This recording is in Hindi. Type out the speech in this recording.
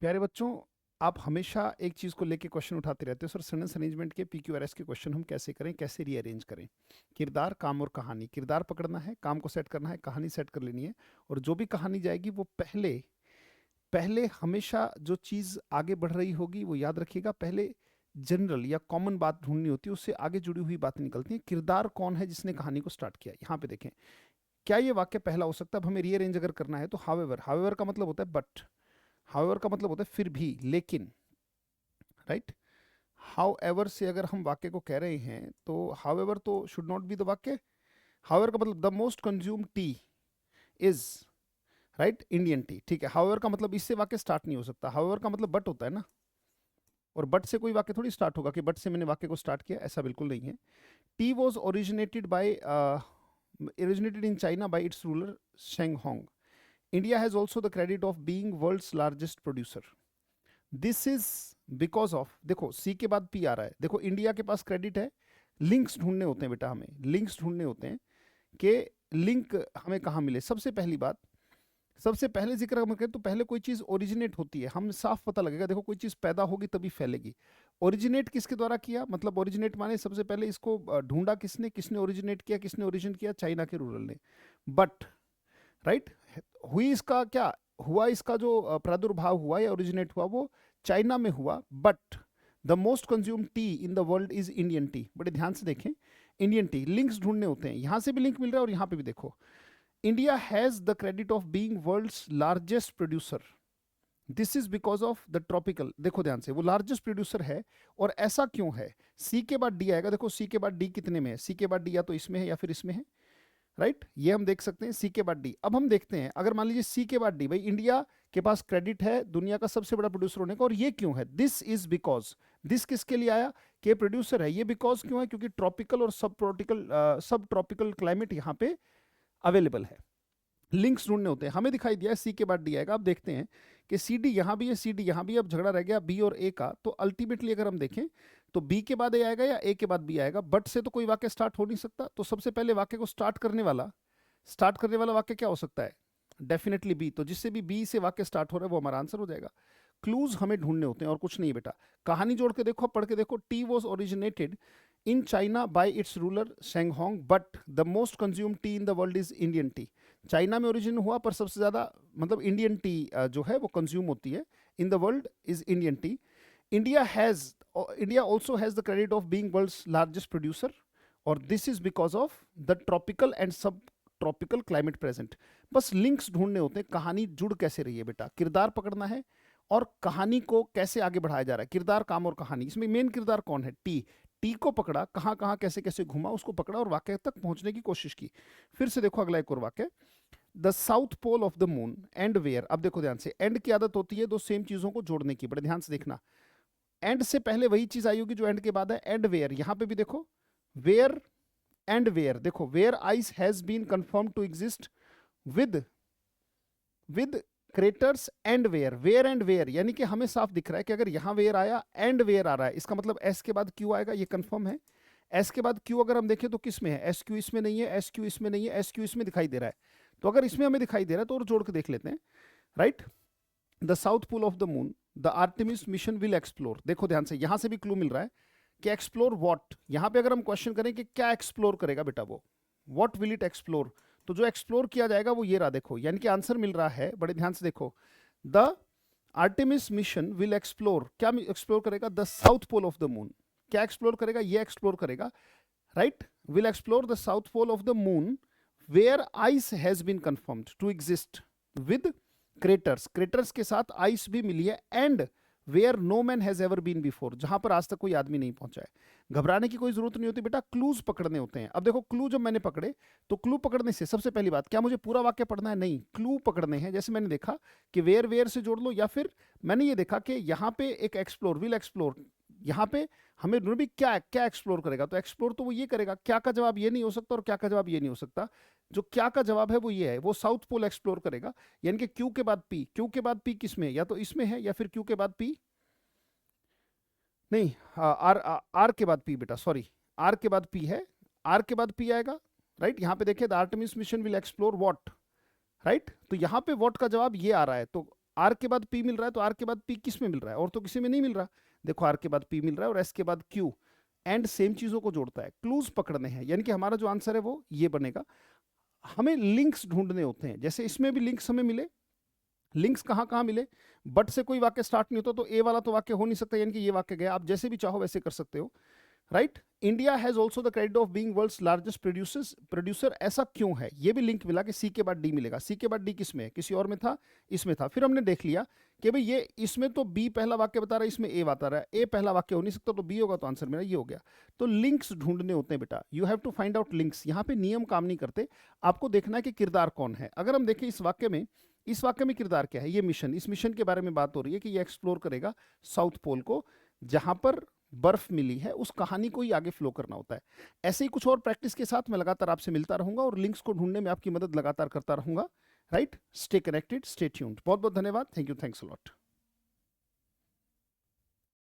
प्यारे बच्चों, आप हमेशा एक चीज़ को लेके क्वेश्चन उठाते रहते हो, सर सेंटेंस अरेंजमेंट के पीक्यूआरएस के क्वेश्चन हम कैसे करें, कैसे रीअरेंज करें। किरदार, काम और कहानी। किरदार पकड़ना है, काम को सेट करना है, कहानी सेट कर लेनी है। और जो भी कहानी जाएगी वो पहले पहले हमेशा जो चीज़ आगे बढ़ रही होगी वो याद रखिएगा। पहले जनरल या कॉमन बात ढूंढनी होती है, उससे आगे जुड़ी हुई बातें निकलती हैं। किरदार कौन है जिसने कहानी को स्टार्ट किया, यहाँ पे देखें। क्या ये वाक्य पहला हो सकता है? अब हमें रीअरेंज अगर करना है तो हावेवर, हावेवर का मतलब होता है बट, हावेवर का मतलब होता है फिर भी, लेकिन, राइट। हाउ एवर से अगर हम वाक्य को कह रहे हैं तो हाउ एवर तो शुड नॉट बी द वाक्य। हाउ एवर का मतलब the most consume T is, right, Indian T. ठीक है, हाउ एवर का मतलब इससे वाक्य स्टार्ट नहीं हो सकता। हाउ एवर का मतलब बट होता है ना, और बट से कोई वाक्य थोड़ी स्टार्ट होगा कि बट से मैंने वाक्य को स्टार्ट किया, ऐसा बिल्कुल नहीं है। Tea was originated in China by its ruler Sheng Hong. India has also the credit of being world's largest producer. This is because of, देखो सी के बाद पी आ रहा है, देखो इंडिया के पास क्रेडिट है। लिंक्स ढूंढने होते हैं बेटा, हमें लिंक्स ढूंढने होते हैं कि लिंक हमें कहाँ मिले। सबसे पहली बात, सबसे पहले जिक्र हम करें तो पहले कोई चीज़ ओरिजिनेट होती है, हम साफ पता लगेगा। देखो कोई चीज़ पैदा होगी तभी फैलेगी। ओरिजिनेट किसके द्वारा किया, मतलब ओरिजिनेट माने सबसे पहले इसको ढूंढा किसने, किसने ओरिजिनेट किया, किसने ओरिजिन किया, चाइना के रूरल ने। बट, राइट, हुई इसका क्या हुआ, इसका जो प्रादुर्भाव हुआ या ओरिजिनेट हुआ वो चाइना में हुआ। But the most consume tea in the world is Indian T. बड़े ध्यान से देखें, इंडियन टी, लिंक्स ढूंढने होते हैं। यहां से भी लिंक मिल रहा है और यहां पे भी देखो, India has the credit of being world's largest producer. This is because of the tropical, देखो ध्यान से, वो लार्जेस्ट प्रोड्यूसर है। और ऐसा क्यों है? सी के बाद डी आएगा, देखो सी के बाद डी कितने में है, सी के बाद डी या तो इसमें है या फिर इसमें है, राइट। ये हम देख सकते हैं सी के बाद डी। अब हम देखते हैं, अगर मान लीजिए सी के बाद डी, भाई इंडिया के पास क्रेडिट है दुनिया का सबसे बड़ा प्रोड्यूसर होने का, और ये क्यों है? दिस इज बिकॉज, दिस किसके लिए आया कि प्रोड्यूसर है। ये बिकॉज क्यों है? क्योंकि ट्रॉपिकल और सब ट्रॉपिकल क्लाइमेट यहाँ पे अवेलेबल है। लिंक्स ढूंढने होते हैं, हमें दिखाई दिया सी के बाद डी आएगा। अब देखते हैं कि सी डी यहाँ भी है, सी डी यहाँ भी। अब झगड़ा रह गया बी और ए का, तो अल्टीमेटली अगर हम देखें तो बी के बाद ए आएगा या ए के बाद बी आएगा। बट से तो कोई वाक्य स्टार्ट हो नहीं सकता, तो सबसे पहले वाक्य को स्टार्ट करने वाला वाक्य क्या हो सकता है? Definitely be. तो जिससे भी बी से वाक्य स्टार्ट हो रहा है वो हमारा आंसर हो जाएगा। क्लूज हमें ढूंढने होते हैं और कुछ नहीं बेटा। कहानी जोड़ के देखो, पढ़ के देखो, tea was originated in China by its ruler Sheng Hong, but the most consume tea in the world is Indian tea. China में ओरिजिन हुआ पर सबसे ज़्यादा मतलब इंडियन टी जो है वो कंज्यूम होती है in the world is Indian tea. India also has the credit of being world's largest producer, और this is because of the tropical and subtropical climate present. बस लिंक्स ढूंढने होते हैं, कहानी जुड़ कैसे रही है बेटा। किरदार पकड़ना है और कहानी को कैसे आगे बढ़ाया जा रहा है। किरदार, काम और कहानी, इसमें मेन किरदार कौन है? टी। टी को पकड़ा, कहाँ कहाँ कैसे कैसे घुमा, उसको पकड़ा और वाक्य तक पहुंचने की कोशिश की। फिर से देखो अगला एक और वाक्य, the south pole of the moon and where. अब देखो ध्यान से, एंड की आदत होती है दो सेम चीजों को जोड़ने की, बड़े ध्यान से देखना। एंड से पहले वही चीज आई होगी जो एंड के बाद है। एंड वेयर, यहां पे भी देखो वेयर एंड वेयर, देखो where ice has been confirm to exist with with craters and where. Where and where यानी कि हमें साफ दिख रहा है कि अगर यहां वेयर आया एंड वेयर आ रहा है, इसका मतलब एस के बाद क्यू आएगा, ये कंफर्म है। एस के बाद क्यू अगर हम देखें तो किस में है? एस क्यू इसमें नहीं है, एस क्यू इसमें नहीं है, एस क्यू इसमें दिखाई दे रहा है। तो अगर इसमें हमें दिखाई दे रहा है तो और जोड़ के देख लेते हैं, right. The south pole of the moon the Artemis mission will explore. देखो ध्यान से, यहां से भी क्लू मिल रहा है कि एक्सप्लोर व्हाट। यहां पे अगर हम क्वेश्चन करें कि क्या एक्सप्लोर करेगा बेटा वो, व्हाट विल इट एक्सप्लोर, तो जो एक्सप्लोर किया जाएगा वो ये रहा। देखो यानी कि आंसर मिल रहा है, बड़े ध्यान से देखो, the Artemis mission will explore, क्या एक्सप्लोर करेगा? The south pole of the moon. क्या एक्सप्लोर करेगा? ये एक्सप्लोर करेगा, right. Will explore the south pole of the moon where ice has been confirmed to exist with craters. Craters के साथ आइस भी मिली है, and where no man has ever been before, जहां पर आज तक कोई आदमी नहीं पहुंचा है। घबराने की कोई जरूरत नहीं होती बेटा, क्लूज पकड़ने होते हैं। अब देखो क्लू जब मैंने पकड़े तो क्लू पकड़ने से सबसे पहली बात, क्या मुझे पूरा वाक्य पढ़ना है? नहीं, क्लू पकड़ने हैं। जैसे मैंने देखा कि वेयर वेयर से जोड़ लो, या फिर मैंने ये देखा कि यहाँ पे एक एक्सप्लोर, विल एक्सप्लोर, यहाँ पे हमें भी क्या क्या एक्सप्लोर करेगा, तो एक्सप्लोर तो वो ये करेगा। क्या का जवाब ये नहीं हो सकता और क्या का जवाब ये नहीं हो सकता। जो क्या का जवाब है वो ये है, वो साउथ पोल एक्सप्लोर करेगा। यानी कि क्यू के बाद पी, क्यू के बाद पी किस में, या तो इसमें है या फिर क्यू के बाद पी, नहीं, आर आर के बाद पी बेटा, सॉरी, आर के बाद पी है, आर के बाद पी आएगा, राइट। यहां पे देखिए the Artemis mission will explore what, right. तो यहां पे व्हाट का जवाब ये आ रहा है, तो आर के बाद पी मिल रहा है तो आर के बाद पी किस में मिल रहा है, और तो किसी में नहीं मिल रहा। देखो आर के बाद पी मिल रहा है और एस के बाद क्यू, एंड सेम चीजों को जोड़ता है। क्लूज पकड़ने हैं, यानी कि हमारा जो आंसर है वो ये बनेगा। हमें लिंक्स ढूंढने होते हैं, जैसे इसमें भी लिंक्स हमें मिले। लिंक्स कहाँ कहाँ मिले, बट से कोई वाक्य स्टार्ट नहीं होता तो ए वाला तो वाक्य हो नहीं सकता, यानी कि ये वाक्य गया। आप जैसे भी चाहो वैसे कर सकते हो, right. India has also the credit of being world's largest producer, ऐसा क्यों है, ये भी लिंक मिला कि सी के बाद डी मिलेगा। सी के बाद डी किस में है, किसी और में था, इसमें था। फिर हमने देख लिया कि भाई ये इसमें तो बी पहला वाक्य बता रहा है, इसमें ए बता रहा है, ए पहला वाक्य हो नहीं सकता तो बी होगा, तो आंसर मेरा ये हो गया। तो लिंक्स ढूंढने होते हैं बेटा, you have to find out links. यहाँ पे नियम काम नहीं करते, आपको देखना है कि किरदार कौन है। अगर हम देखें इस वाक्य में, इस वाक्य में किरदार क्या है, ये मिशन, इस मिशन के बारे में बात हो रही है कि ये एक्सप्लोर करेगा साउथ पोल को, जहां पर बर्फ मिली है, उस कहानी को ही आगे फ्लो करना होता है। ऐसे ही कुछ और प्रैक्टिस के साथ मैं लगातार आपसे मिलता रहूंगा और लिंक्स को ढूंढने में आपकी मदद लगातार करता रहूंगा, right. Stay connected, stay tuned. बहुत बहुत धन्यवाद, thank you, thanks a lot.